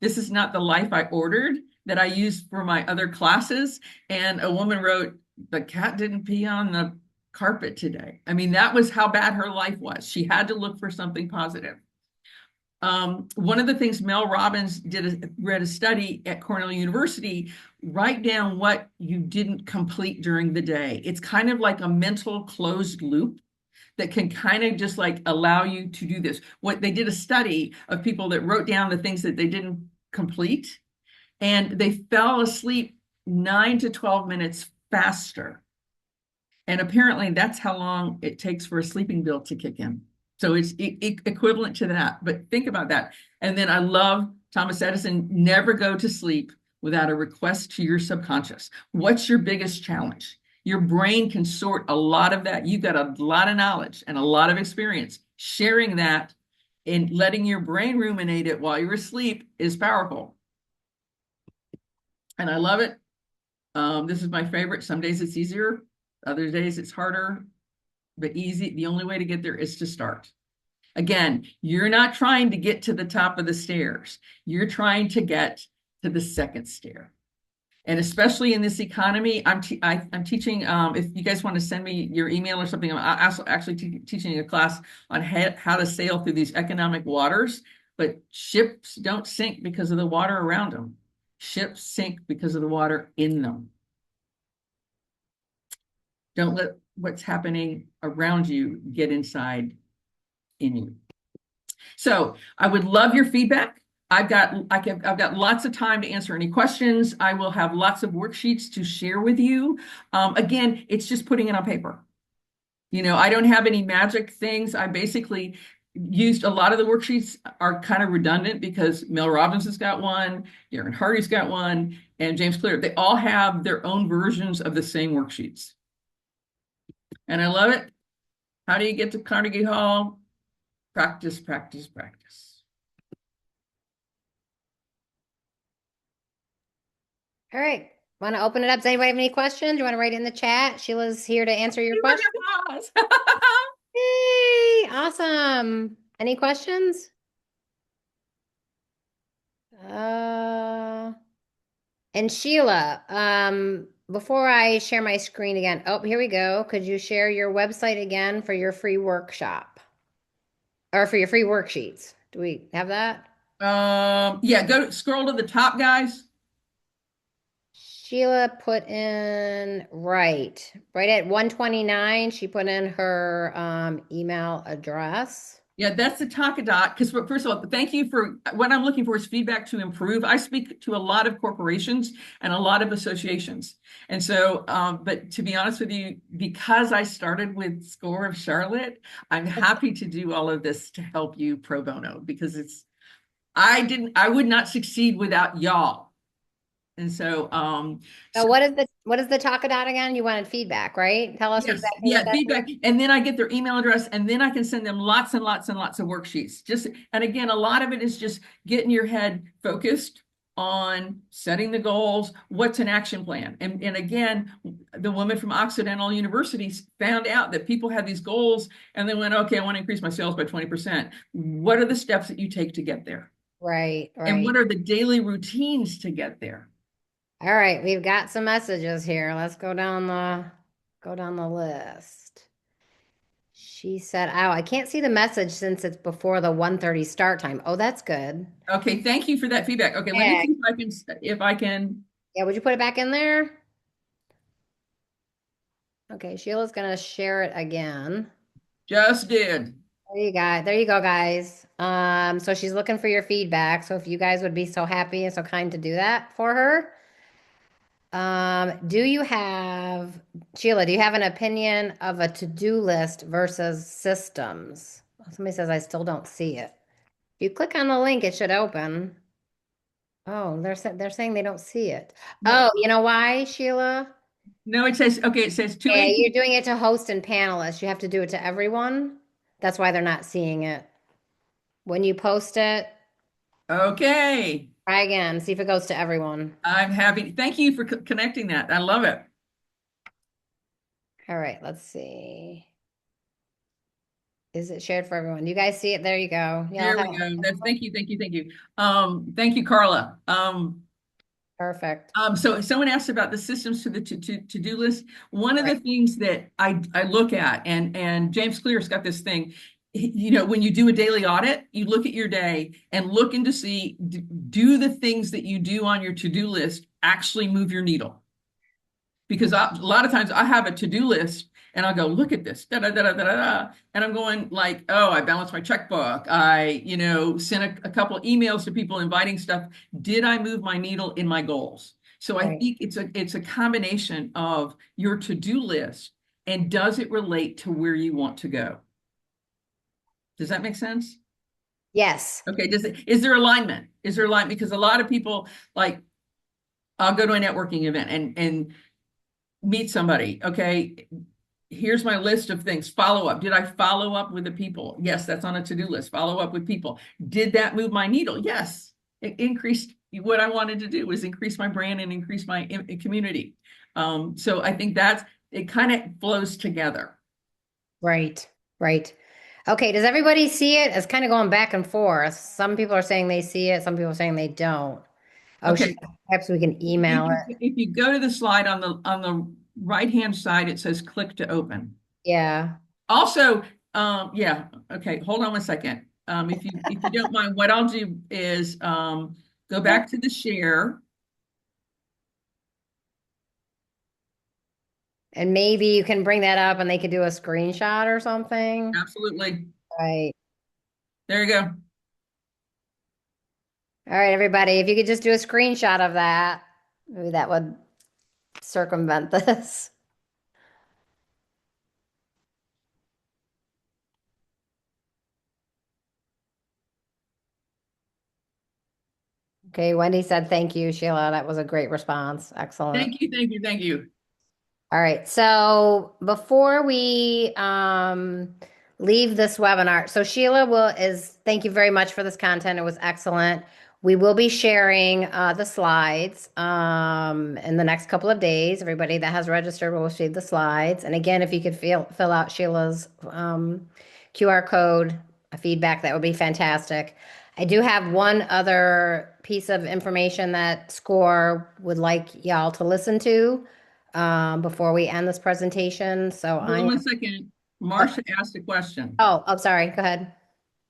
This Is Not the Life I Ordered, that I used for my other classes. And a woman wrote, the cat didn't pee on the carpet today. I mean, that was how bad her life was. She had to look for something positive. One of the things Mel Robbins read a study at Cornell University. Write down what you didn't complete during the day. It's kind of like a mental closed loop that can kind of just like allow you to do this. What they did a study of people that wrote down the things that they didn't complete, and they fell asleep 9 to 12 minutes faster. And apparently that's how long it takes for a sleeping pill to kick in. So it's equivalent to that. But think about that. And then I love Thomas Edison, never go to sleep without a request to your subconscious. What's your biggest challenge? Your brain can sort a lot of that. You've got a lot of knowledge and a lot of experience. Sharing that and letting your brain ruminate it while you're asleep is powerful. And I love it. This is my favorite. Some days it's easier. Other days it's harder, but easy. The only way to get there is to start. Again, you're not trying to get to the top of the stairs. You're trying to get to the second stair. And especially in this economy, I'm teaching, if you guys want to send me your email or something, I'm actually teaching a class on how to sail through these economic waters. But ships don't sink because of the water around them. Ships sink because of the water in them. Don't let what's happening around you get inside in you. So I would love your feedback. I've got lots of time to answer any questions. I will have lots of worksheets to share with you. Again, it's just putting it on paper. You know, I don't have any magic things. I basically used a lot of the worksheets are kind of redundant because Mel Robbins has got one, Darren Hardy's got one, and James Clear. They all have their own versions of the same worksheets. And I love it. How do you get to Carnegie Hall? Practice, practice, practice. All right. Want to open it up? Does anybody have any questions? You want to write it in the chat? Sheila's here to answer your questions. Yay! Awesome. Any questions? And Sheila, before I share my screen again, oh, here we go. Could you share your website again for your free workshop or for your free worksheets? Do we have that? Yeah, scroll to the top, guys. Sheila put in right at 129. She put in her email address. Yeah, that's the Takadot. Because first of all, thank you for what I'm looking for is feedback to improve. I speak to a lot of corporations and a lot of associations. And so, but to be honest with you, because I started with SCORE of Charlotte, I'm happy to do all of this to help you pro bono because I would not succeed without y'all. And so, So what is the Talkadot again? You wanted feedback, right? Tell us yes, exactly what yeah, that is. feedback. And then I get their email address and then I can send them lots and lots and lots of worksheets. Just, and again, a lot of it is just getting your head focused on setting the goals, what's an action plan. And again, the woman from Occidental University found out that people had these goals and they went, okay, I want to increase my sales by 20%. What are the steps that you take to get there? Right, And right. what are the daily routines to get there? All right, we've got some messages here. Let's go down the list. She said, "Oh, I can't see the message since it's before the 1:30 start time." Oh, that's good. Okay, thank you for that feedback. Okay, let me Yeah. see if I can Yeah, would you put it back in there? Okay, Sheila's gonna share it again. just did. There you go, guys. So she's looking for your feedback. So if you guys would be so happy and so kind to do that for her. Do you have, Sheila, do you have an opinion of a to-do list versus systems? Somebody says I still don't see it. If you click on the link, it should open. Oh, they're saying they don't see it. No, Oh, you know why, Sheila? no, it says, okay, it says to Yeah, increase. you're doing it to host and panelists. You have to do it to everyone. That's why they're not seeing it. When you post it, Okay, try again. See if it goes to everyone. I'm happy. Thank you for connecting that. I love it. All right, let's see. Is it shared for everyone? You guys see it? There you go. Y'all There have we go. That's thank you, thank you, thank you. Thank you, Carla. perfect. So someone asked about the systems to the to-do list. One of Right. the things that I look at, and James Clear's got this thing, you know, when you do a daily audit, you look at your day and look into see, do the things that you do on your to-do list actually move your needle? Because a lot of times I have a to-do list and I'll go, look at this, da, da, da, da, da, da. And I'm going like, oh, I balanced my checkbook. I, sent a couple emails to people inviting stuff. Did I move my needle in my goals? So I Right. think it's a combination of your to-do list and does it relate to where you want to go? Does that make sense? Yes. Okay, is there alignment? Is there alignment? Because a lot of people like I'll go to a networking event and meet somebody. Okay, here's my list of things. Follow up. Did I follow up with the people? Yes, that's on a to-do list. Follow up with people. Did that move my needle? Yes. It increased what I wanted to do was increase my brand and increase my community. So I think it kind of flows together. Right. Right. Okay. Does everybody see it? It's kind of going back and forth. Some people are saying they see it. Some people are saying they don't. Oh, Okay. perhaps we can email it. If you go to the slide on the right-hand side, it says click to open. Yeah. Also, yeah, okay, hold on one second. If you don't mind, what I'll do is go back to the share. And maybe you can bring that up and they could do a screenshot or something. Absolutely. Right. There you go. All right, everybody. If you could just do a screenshot of that, maybe that would circumvent this. Okay, Wendy said thank you, Sheila. That was a great response. Excellent. Thank you, thank you, thank you. All right. So before we leave this webinar, so Sheila thank you very much for this content. It was excellent. We will be sharing the slides in the next couple of days. Everybody that has registered will receive the slides. And again, if you could fill out Sheila's QR code feedback, that would be fantastic. I do have one other piece of information that SCORE would like y'all to listen to before we end this presentation. So Hold on I, one second. oh, Marcia asked a question. oh, sorry. Go ahead.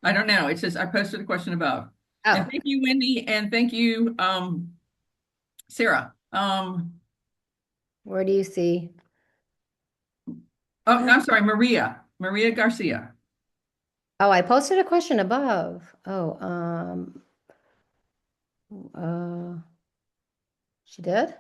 I don't know. It says I posted a question above. And Oh, thank you, Wendy, and thank you, Sarah. where do you see? Oh, I'm sorry, Maria Garcia. Oh, I posted a question above. Oh, she did?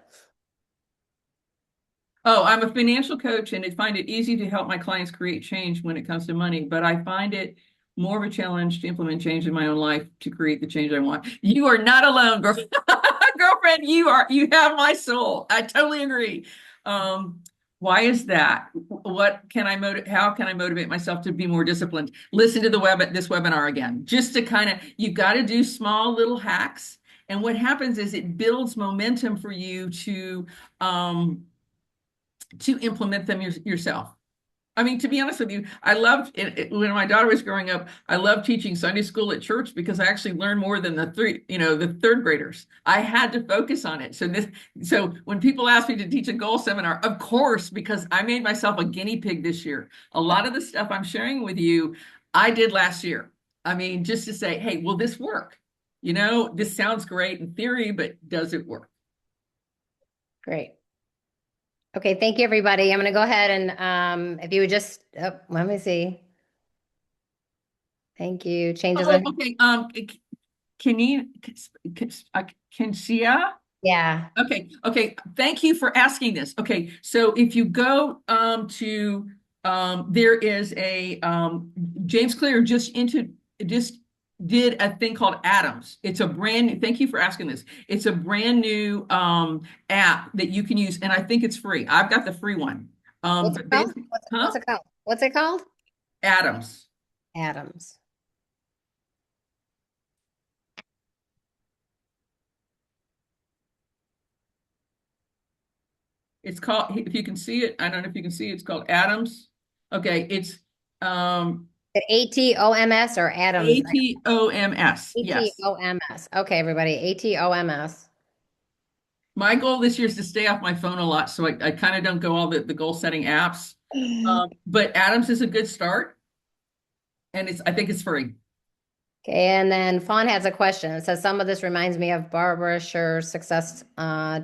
Oh, I'm a financial coach and I find it easy to help my clients create change when it comes to money, but I find it more of a challenge to implement change in my own life to create the change I want. You are not alone, girlfriend. Girlfriend, you have my soul. I totally agree. Um, why is that? What can I motivate? How can I motivate myself to be more disciplined? Listen to this webinar again, just to kind of, you've got to do small little hacks. And what happens is it builds momentum for you to implement them yourself. I mean, to be honest with you, I loved it, when my daughter was growing up. I loved teaching Sunday school at church because I actually learned more than the third graders. I had to focus on it. So when people ask me to teach a goal seminar, of course, because I made myself a guinea pig this year. A lot of the stuff I'm sharing with you, I did last year. I mean, just to say, hey, will this work? This sounds great in theory, but does it work? Great. Okay, thank you, everybody. I'm going to go ahead and if you would just, oh, let me see. Thank you. Changes Oh, on, okay. Can you, can Sia? yeah. Okay. Thank you for asking this. Okay, so if you go to there is a James Clear just did a thing called Atoms. It's a brand new, thank you for asking this. It's a brand new app that you can use, and I think it's free. I've got the free one. What's it But called? basically, What's it called? What's it called? Atoms. Adams. It's called, if you can see it, I don't know if you can see it, it's called Atoms. Okay, it's um ATOMS or Adams? ATOMS. Yes. ATOMS. Okay, everybody. ATOMS. My goal this year is to stay off my phone a lot, so I kind of don't go all the goal setting apps. But Adams is a good start, and I think it's free. Okay, and then Fawn has a question. It says some of this reminds me of Barbara Sher's success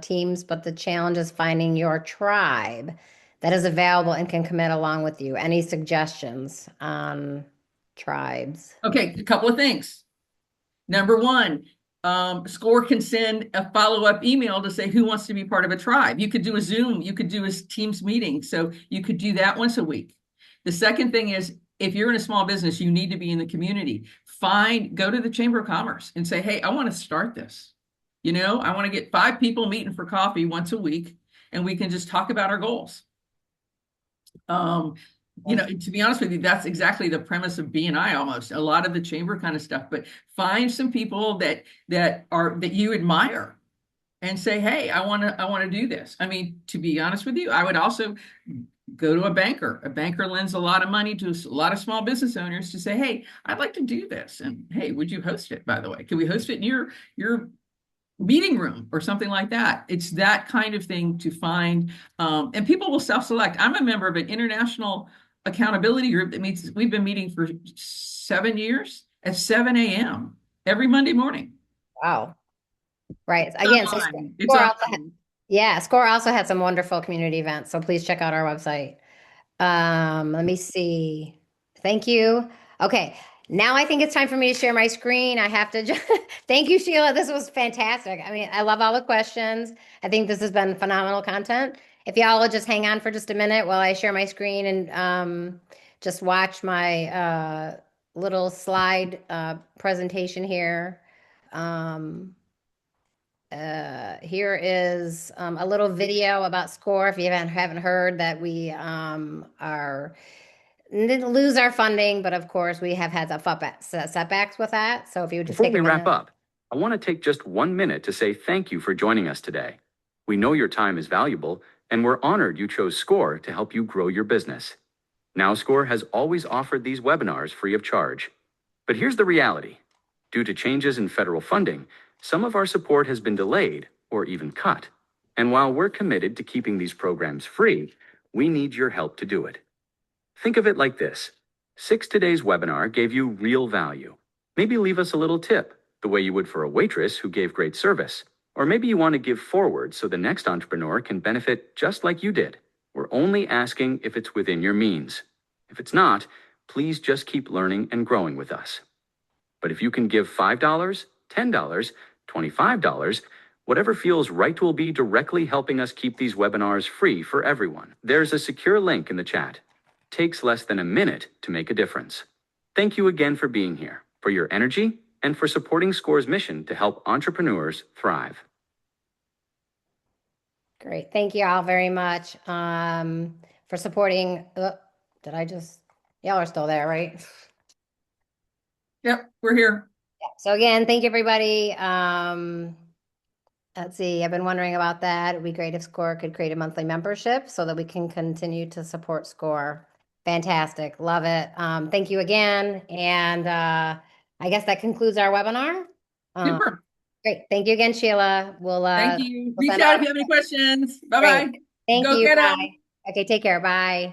teams, but the challenge is finding your tribe that is available and can commit along with you. Any suggestions on tribes? Okay, a couple of things. Number one, SCORE can send a follow-up email to say who wants to be part of a tribe. You could do a Zoom, you could do a Teams meeting, so you could do that once a week. The second thing is, if you're in a small business, you need to be in the community. Go to the Chamber of Commerce and say, hey, I want to start this. I want to get 5 people meeting for coffee once a week, and we can just talk about our goals. To be honest with you, that's exactly the premise of BNI almost. A lot of the chamber kind of stuff, but find some people that you admire and say, hey, I want to do this. I mean, to be honest with you, I would also go to a banker. A banker lends a lot of money to a lot of small business owners to say, hey, I'd like to do this. And hey, would you host it, by the way? Can we host it in your meeting room or something like that? It's that kind of thing to find, and people will self-select. I'm a member of an international accountability group that meets, we've been meeting for 7 years at 7 a.m. every Monday morning. Wow. Right. It's Again, so online. It's Score also online. yeah, Score also had some wonderful community events. So please check out our website. Let me see. Thank you. Okay. Now I think it's time for me to share my screen. I have to thank you, Sheila. This was fantastic. I mean, I love all the questions. I think this has been phenomenal content. If y'all will just hang on for just a minute while I share my screen and just watch my little slide presentation here. Um, Here is a little video about SCORE. If you haven't heard that we are didn't lose our funding, but of course we have had setbacks with that. So if you would just Before take a we wrap minute. up, I want to take just 1 minute to say thank you for joining us today. We know your time is valuable, and we're honored you chose SCORE to help you grow your business. Now, SCORE has always offered these webinars free of charge. But here's the reality. Due to changes in federal funding, some of our support has been delayed or even cut. And while we're committed to keeping these programs free, we need your help to do it. Think of it like this. 6 Today's webinar gave you real value. Maybe leave us a little tip, the way you would for a waitress who gave great service. Or maybe you want to give forward so the next entrepreneur can benefit just like you did. We're only asking if it's within your means. If it's not, please just keep learning and growing with us. But if you can give $5, $10, $25, whatever feels right will be directly helping us keep these webinars free for everyone. There's a secure link in the chat. Takes less than a minute to make a difference. Thank you again for being here, for your energy, and for supporting SCORE's mission to help entrepreneurs thrive. Great. Thank you all very much for supporting. Y'all are still there, right? Yep, we're here. Yeah. So again, thank you, everybody. Let's see. I've been wondering about that. It'd be great if SCORE could create a monthly membership so that we can continue to support SCORE. Fantastic. Love it. Thank you again. And I guess that concludes our webinar. Super. Great. Thank you again, Sheila. Thank you. we'll Reach send out out- if you have any questions. Bye-bye. Great. Thank Go you. get 'em. Bye. Okay, take care. Bye.